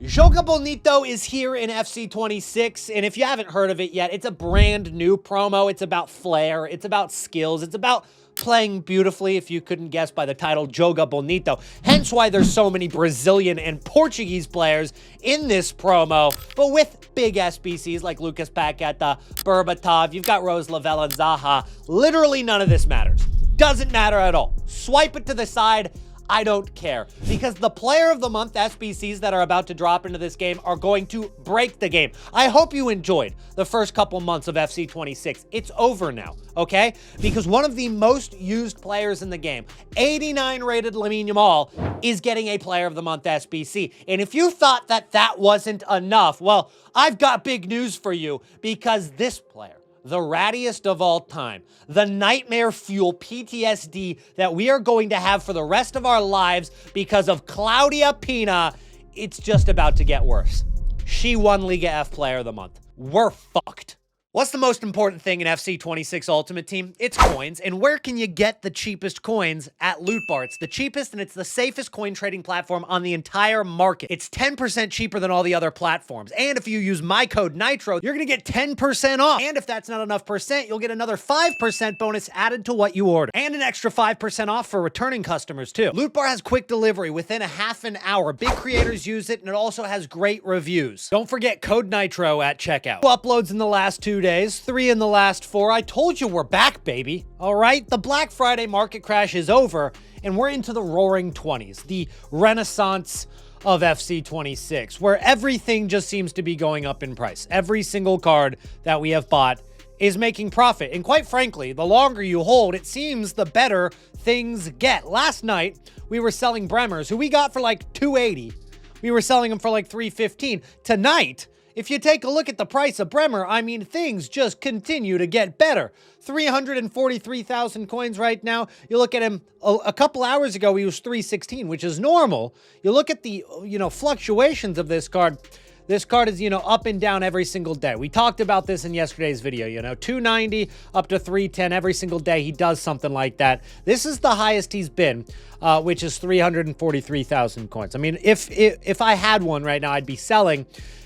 Joga Bonito is here in FC 26, and if you haven't heard of it yet, it's a brand new promo. It's about flair, it's about skills, it's about playing beautifully, if you couldn't guess by the title, Joga Bonito. Hence why there's so many Brazilian and Portuguese players in this promo, but with big SBCs like Lucas Paqueta, Berbatov, you've got Rose Lavelle and Zaha. Literally none of this matters. Doesn't matter at all. Swipe it to the side. I don't care, because the player of the month SBCs that are about to drop into this game are going to break the game. I hope you enjoyed the first couple months of FC 26. It's over now, okay? Because one of the most used players in the game, 89 rated Lamine Yamal, is getting a player of the month SBC. And if you thought that that wasn't enough, well, I've got big news for you, because this player, the rattiest of all time, the nightmare fuel PTSD that we are going to have for the rest of our lives because of Claudia Pina, it's just about to get worse. She won Liga F Player of the Month. We're fucked. What's the most important thing in FC 26 Ultimate Team? It's coins. And where can you get the cheapest coins? At Loot Bar. It's the cheapest and it's the safest coin trading platform on the entire market. It's 10% cheaper than all the other platforms. And if you use my code Nitro, you're going to get 10% off. And if that's not enough percent, you'll get another 5% bonus added to what you order. And an extra 5% off for returning customers too. Loot Bar has quick delivery within a half an hour. Big creators use it, and it also has great reviews. Don't forget code Nitro at checkout. 2 uploads in the last 2 days. 3 in the last 4. I told you we're back, baby. All right? The Black Friday market crash is over, and we're into the roaring 20s, the renaissance of FC 26, where everything just seems to be going up in price. Every single card that we have bought is making profit. And quite frankly, the longer you hold, it seems the better things get. Last night, we were selling Bremers, who we got for like $280. We were selling them for like $315. Tonight, if you take a look at the price of Bremer, I mean, things just continue to get better. 343,000 coins right now. You look at him a couple hours ago, he was 316, which is normal. You look at the, fluctuations of this card. This card is, up and down every single day. We talked about this in yesterday's video, 290 up to 310 every single day. He does something like that. This is the highest he's been, which is 343,000 coins. I mean, if I had one right now, I'd be selling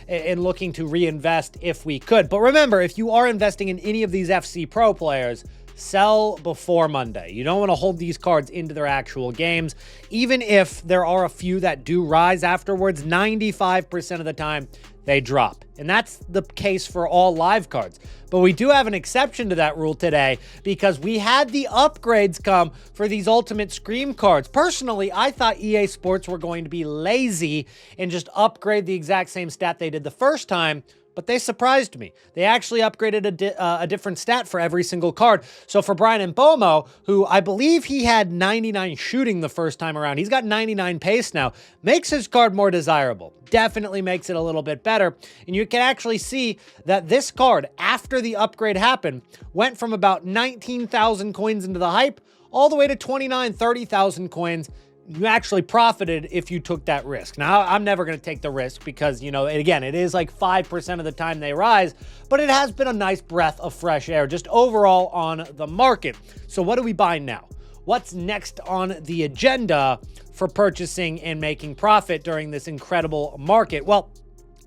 and looking to reinvest if we could. But remember, if you are investing in any of these FC Pro players, sell before Monday. You don't want to hold these cards into their actual games. Even if there are a few that do rise afterwards, 95% of the time they drop. And that's the case for all live cards. But we do have an exception to that rule today, because we had the upgrades come for these Ultimate Scream cards. Personally, I thought EA Sports were going to be lazy and just upgrade the exact same stat they did the first time, but they surprised me. They actually upgraded a different stat for every single card. So for Brian Mbomo, who I believe he had 99 shooting the first time around, he's got 99 pace now, makes his card more desirable. Definitely makes it a little bit better. And you can actually see that this card, after the upgrade happened, went from about 19,000 coins into the hype all the way to 29, 30,000 coins. You actually profited if you took that risk. Now, I'm never going to take the risk because, again, it is like 5% of the time they rise, but it has been a nice breath of fresh air just overall on the market. So what do we buy now? What's next on the agenda for purchasing and making profit during this incredible market? Well,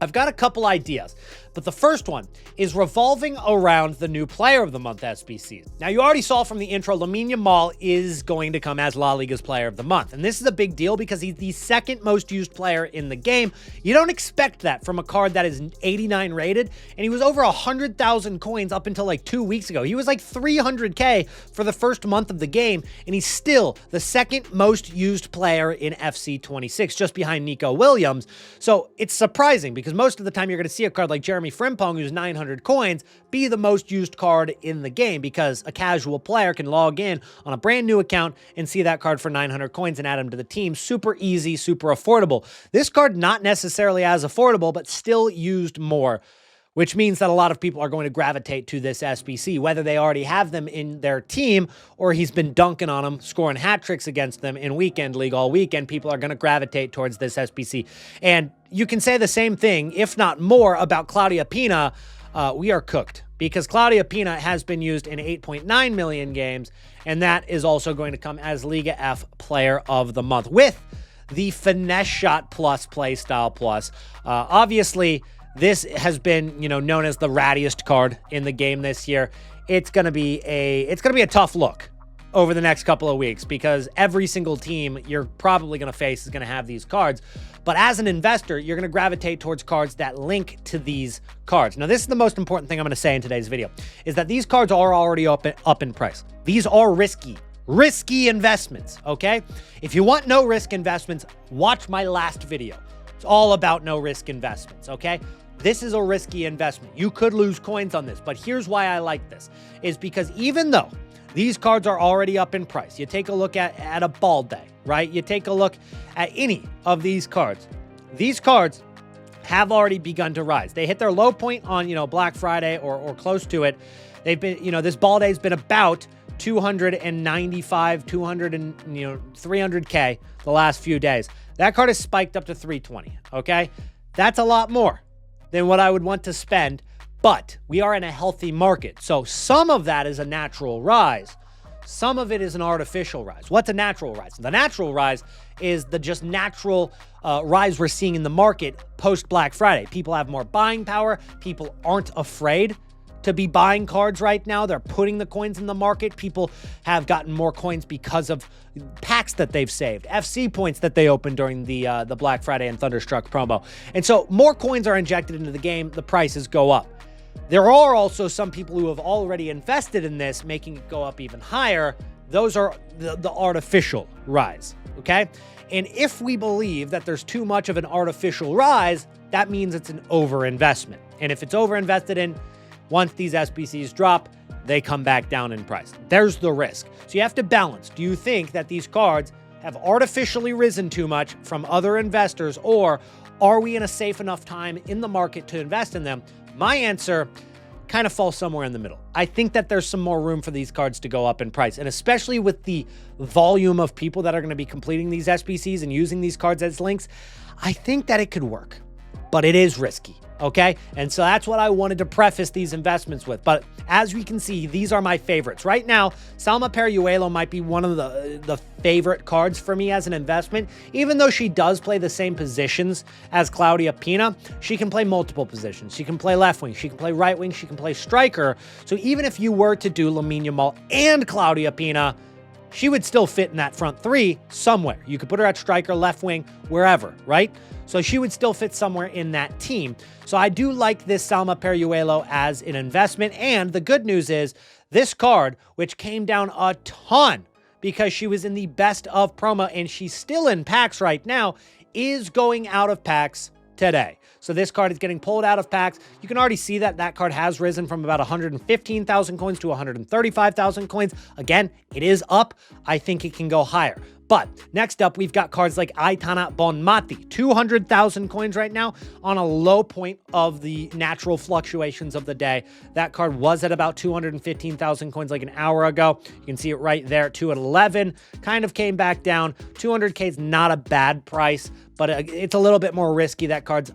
I've got a couple ideas, but the first one is revolving around the new Player of the Month SBCs. Now, you already saw from the intro, Lamine Yamal is going to come as La Liga's Player of the Month, and this is a big deal because he's the second most used player in the game. You don't expect that from a card that is 89 rated, and he was over 100,000 coins up until like 2 weeks ago. He was like 300K for the first month of the game, and he's still the second most used player in FC 26, just behind Nico Williams. So it's surprising because most of the time you're going to see a card like Jeremy Frimpong, who's 900 coins, be the most used card in the game, because a casual player can log in on a brand new account and see that card for 900 coins and add him to the team. Super easy, super affordable. This card, not necessarily as affordable, but still used more, which means that a lot of people are going to gravitate to this SBC, whether they already have them in their team or he's been dunking on them, scoring hat tricks against them in Weekend League all weekend. People are going to gravitate towards this SBC. And you can say the same thing, if not more, about Claudia Pina. We are cooked, because Claudia Pina has been used in 8.9 million games, and that is also going to come as Liga F Player of the Month, with the Finesse Shot Plus Playstyle Plus. Obviously, this has been, known as the rattiest card in the game this year. It's gonna be a tough look over the next couple of weeks because every single team you're probably gonna face is gonna have these cards. But as an investor, you're gonna gravitate towards cards that link to these cards. Now, this is the most important thing I'm gonna say in today's video, is that these cards are already up in price. These are risky investments, okay? If you want no risk investments, watch my last video. It's all about no risk investments, okay? This is a risky investment. You could lose coins on this, but here's why I like this, is because even though these cards are already up in price, you take a look at a ball day, right? You take a look at any of these cards. These cards have already begun to rise. They hit their low point on, Black Friday or close to it. They've been, this ball day's been about 295, 200 and 300K the last few days. That card has spiked up to 320, okay? That's a lot more than what I would want to spend, but we are in a healthy market. So some of that is a natural rise. Some of it is an artificial rise. What's a natural rise? The natural rise is the just natural rise we're seeing in the market post Black Friday. People have more buying power. People aren't afraid to be buying cards right now. They're putting the coins in the market. People have gotten more coins because of packs that they've saved, FC points that they opened during the Black Friday and Thunderstruck promo. And so more coins are injected into the game, the prices go up. There are also some people who have already invested in this, making it go up even higher. Those are the artificial rise, okay? And if we believe that there's too much of an artificial rise, that means it's an overinvestment. And if it's overinvested in, once these SBCs drop, they come back down in price. There's the risk. So you have to balance. Do you think that these cards have artificially risen too much from other investors, or are we in a safe enough time in the market to invest in them? My answer kind of falls somewhere in the middle. I think that there's some more room for these cards to go up in price, and especially with the volume of people that are going to be completing these SBCs and using these cards as links, I think that it could work, but it is risky. Okay, and so that's what I wanted to preface these investments with. But as we can see, these are my favorites. Right now, Salma Peruelo might be one of the favorite cards for me as an investment. Even though she does play the same positions as Claudia Pina, she can play multiple positions. She can play left wing, she can play right wing, she can play striker. So even if you were to do Lamine Yamal and Claudia Pina, she would still fit in that front three somewhere. You could put her at striker, left wing, wherever, right? So she would still fit somewhere in that team. So I do like this Salma Peruelo as an investment. And the good news is this card, which came down a ton because she was in the best of promo and she's still in packs right now, is going out of packs today. So this card is getting pulled out of packs. You can already see that that card has risen from about 115,000 coins to 135,000 coins. Again, it is up. I think it can go higher. But next up, we've got cards like Aitana Bonmati, 200,000 coins right now on a low point of the natural fluctuations of the day. That card was at about 215,000 coins like an hour ago. You can see it right there, 211, kind of came back down. 200K is not a bad price, but it's a little bit more risky. That card's,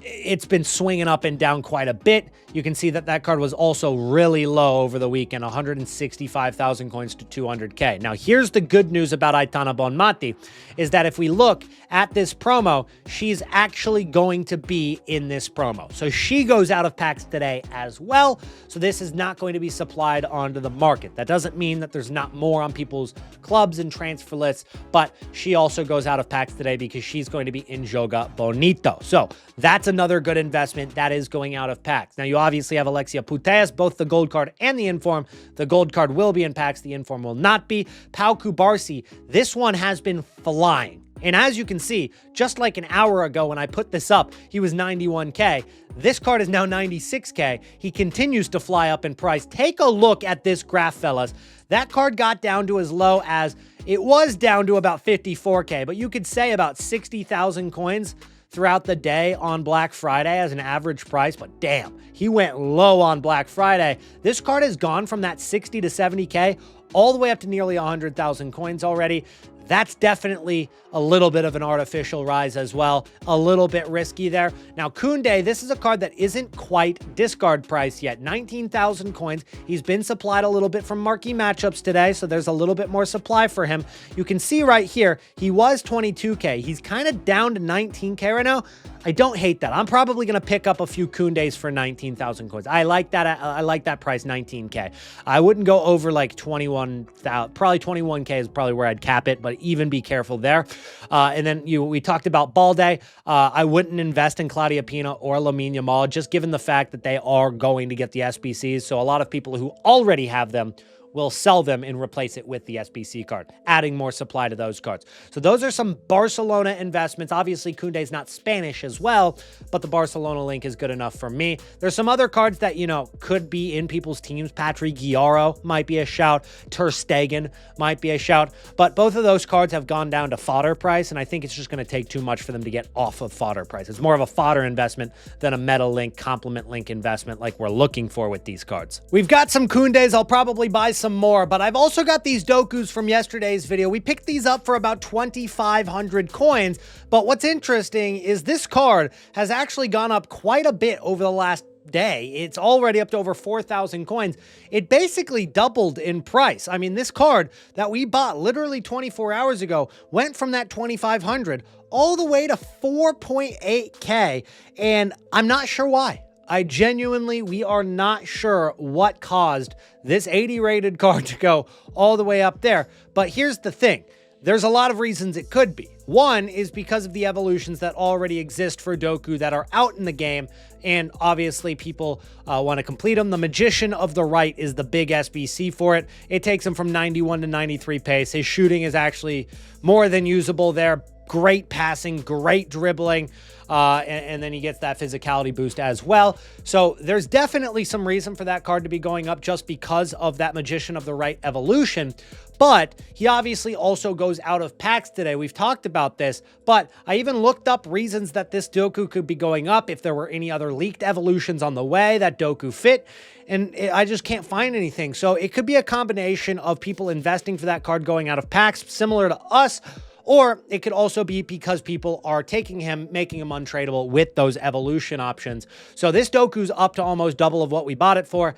it's been swinging up and down quite a bit. You can see that that card was also really low over the weekend, 165,000 coins to 200K. Now, here's the good news about Aitana Bonmati, is that if we look at this promo, she's actually going to be in this promo. So she goes out of packs today as well. So this is not going to be supplied onto the market. That doesn't mean that there's not more on people's clubs and transfer lists, but she also goes out of packs today because she's going to be in Joga Bonito. So that's another good investment that is going out of packs. Now, you obviously have Alexia Putellas, both the gold card and the inform. The gold card will be in packs. The inform will not be. Pau Kubarsi, this one has been flying. And as you can see, just like an hour ago when I put this up, he was 91K. This card is now 96K. He continues to fly up in price. Take a look at this graph, fellas. That card got down to as low as, it was down to about 54K, but you could say about 60,000 coins throughout the day on Black Friday as an average price, but damn, he went low on Black Friday. This card has gone from that 60 to 70K all the way up to nearly 100,000 coins already. That's definitely a little bit of an artificial rise as well. A little bit risky there. Now, Koundé, this is a card that isn't quite discard price yet. 19,000 coins. He's been supplied a little bit from marquee matchups today, so there's a little bit more supply for him. You can see right here, he was 22K. He's kind of down to 19K right now. I don't hate that. I'm probably going to pick up a few Koundés for 19,000 coins. I like that. I like that price, 19K. I wouldn't go over like 21,000. Probably 21K is probably where I'd cap it, but even be careful there. And then we talked about Balde. I wouldn't invest in Claudia Pina or Lamine Yamal, just given the fact that they are going to get the SBCs. So a lot of people who already have them will sell them and replace it with the SBC card, adding more supply to those cards. So those are some Barcelona investments. Obviously, Koundé's not Spanish as well, but the Barcelona link is good enough for me. There's some other cards that, could be in people's teams. Patrick Guiaro might be a shout. Ter Stegen might be a shout. But both of those cards have gone down to fodder price, and I think it's just going to take too much for them to get off of fodder price. It's more of a fodder investment than a meta link, complement link investment like we're looking for with these cards. We've got some Koundés. I'll probably buy some more, but I've also got these Dokus from yesterday's video. We picked these up for about 2,500 coins, but what's interesting is this card has actually gone up quite a bit over the last day. It's already up to over 4,000 coins. It basically doubled in price. I mean, this card that we bought literally 24 hours ago went from that 2,500 all the way to 4.8K, and I'm not sure why. We are not sure what caused this 80 rated card to go all the way up there. But here's the thing. There's a lot of reasons it could be. One is because of the evolutions that already exist for Doku that are out in the game, and obviously people want to complete them. The Magician of the Right is the big SBC for it. It takes him from 91 to 93 pace. His shooting is actually more than usable there. Great passing, great dribbling, and then he gets that physicality boost as well. So there's definitely some reason for that card to be going up just because of that Magician of the Right evolution. But he obviously also goes out of packs today. We've talked about this, but I even looked up reasons that this Doku could be going up, if there were any other leaked evolutions on the way that Doku fit, and I just can't find anything. So it could be a combination of people investing for that card going out of packs, similar to us, or it could also be because people are taking him, making him untradeable with those evolution options. So this Doku's up to almost double of what we bought it for.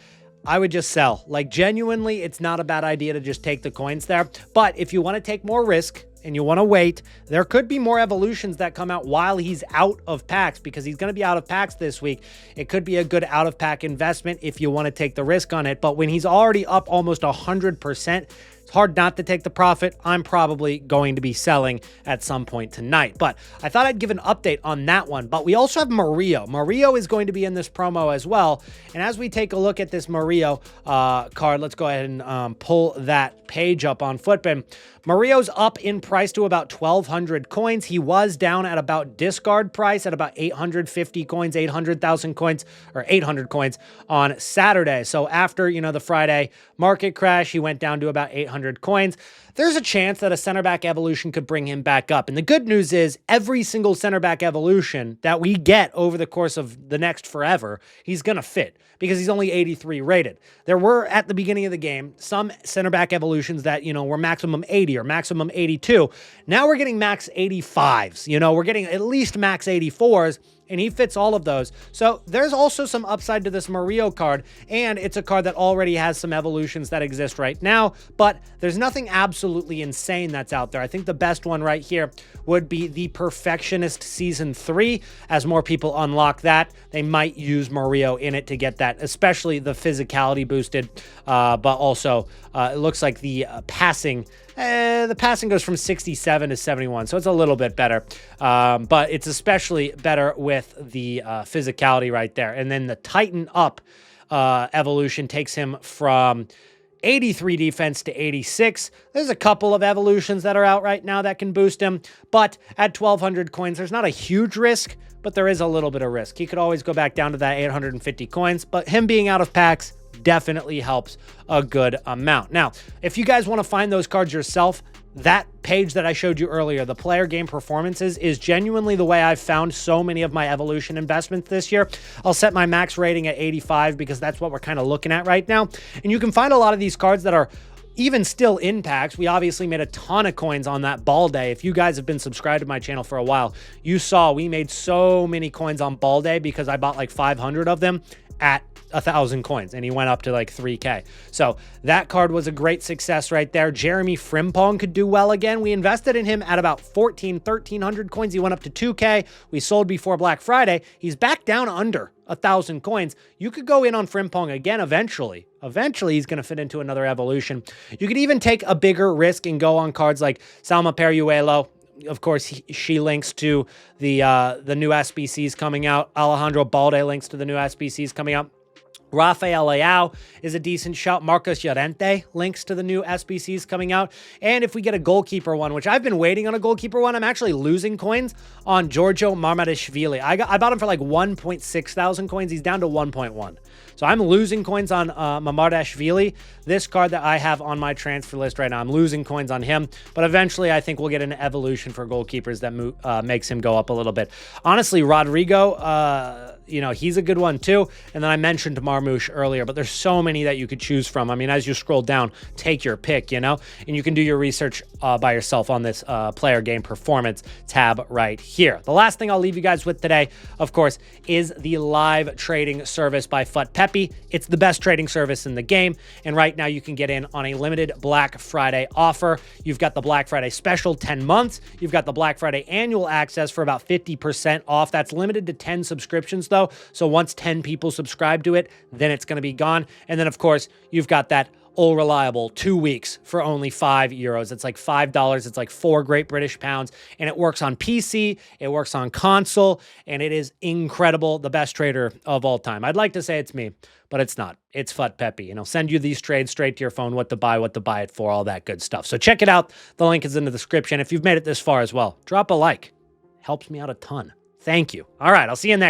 I would just sell. Like, genuinely, it's not a bad idea to just take the coins there. But if you want to take more risk and you want to wait, there could be more evolutions that come out while he's out of packs, because he's going to be out of packs this week. It could be a good out of pack investment if you want to take the risk on it. But when he's already up almost 100%, it's hard not to take the profit. I'm probably going to be selling at some point tonight, but I thought I'd give an update on that one. But we also have Murillo. Murillo is going to be in this promo as well. And as we take a look at this Murillo card, let's go ahead and pull that page up on Footbin. Murillo's up in price to about 1,200 coins. He was down at about discard price at about 850 coins, 800,000 coins, or 800 coins on Saturday. So after, the Friday market crash, he went down to about 800 coins. There's a chance that a center back evolution could bring him back up. And the good news is every single center back evolution that we get over the course of the next forever, he's going to fit because he's only 83 rated. There were, at the beginning of the game, some center back evolutions that, were maximum 80 or maximum 82. Now we're getting max 85s. We're getting at least max 84s. And he fits all of those. So there's also some upside to this Murillo card, and it's a card that already has some evolutions that exist right now, but there's nothing absolutely insane that's out there. I think the best one right here would be the Perfectionist Season 3. As more people unlock that, they might use Murillo in it to get that, especially the physicality boosted, but also it looks like the passing goes from 67 to 71, so it's a little bit better. But it's especially better with the physicality right there. And then the Tighten Up evolution takes him from 83 defense to 86. There's a couple of evolutions that are out right now that can boost him, but at 1,200 coins, there's not a huge risk, but there is a little bit of risk. He could always go back down to that 850 coins, but him being out of packs definitely helps a good amount. Now, if you guys want to find those cards yourself, that page that I showed you earlier, the player game performances, is genuinely the way I've found so many of my evolution investments this year. I'll set my max rating at 85 because that's what we're kind of looking at right now. And you can find a lot of these cards that are even still in packs, we obviously made a ton of coins on that ball day. If you guys have been subscribed to my channel for a while, you saw we made so many coins on ball day because I bought like 500 of them at 1,000 coins, and he went up to like 3K. So that card was a great success right there. Jeremy Frimpong could do well again. We invested in him at about 1,300 coins. He went up to 2K. We sold before Black Friday. He's back down under 1,000 coins. You could go in on Frimpong again eventually. Eventually, he's going to fit into another evolution. You could even take a bigger risk and go on cards like Salma Peruelo. Of course, she links to the new SBCs coming out. Alejandro Balde links to the new SBCs coming out. Rafael Leao is a decent shout. Marcos Llorente links to the new SBCs coming out. And if we get a goalkeeper one, which I've been waiting on a goalkeeper one, I'm actually losing coins on Giorgio Marmadishvili. I bought him for like 1.6 thousand coins. He's down to 1.1. So I'm losing coins on Mamardashvili. This card that I have on my transfer list right now, I'm losing coins on him. But eventually, I think we'll get an evolution for goalkeepers that makes him go up a little bit. Honestly, Rodrigo, you know, he's a good one too. And then I mentioned Marmouche earlier, but there's so many that you could choose from. I mean, as you scroll down, take your pick, you know, and you can do your research by yourself on this player game performance tab right here. The last thing I'll leave you guys with today, of course, is the live trading service by FutPeppy. It's the best trading service in the game. And right now you can get in on a limited Black Friday offer. You've got the Black Friday special, 10 months. You've got the Black Friday annual access for about 50% off. That's limited to 10 subscriptions though. So once 10 people subscribe to it, then it's going to be gone. And then of course, you've got that all reliable 2 weeks for only €5. It's like $5. It's like 4 Great British pounds. And it works on PC. It works on console. And it is incredible. The best trader of all time. I'd like to say it's me, but it's not. It's FutPeppy. And I'll send you these trades straight to your phone, what to buy it for, all that good stuff. So check it out. The link is in the description. If you've made it this far as well, drop a like. Helps me out a ton. Thank you. All right. I'll see you next.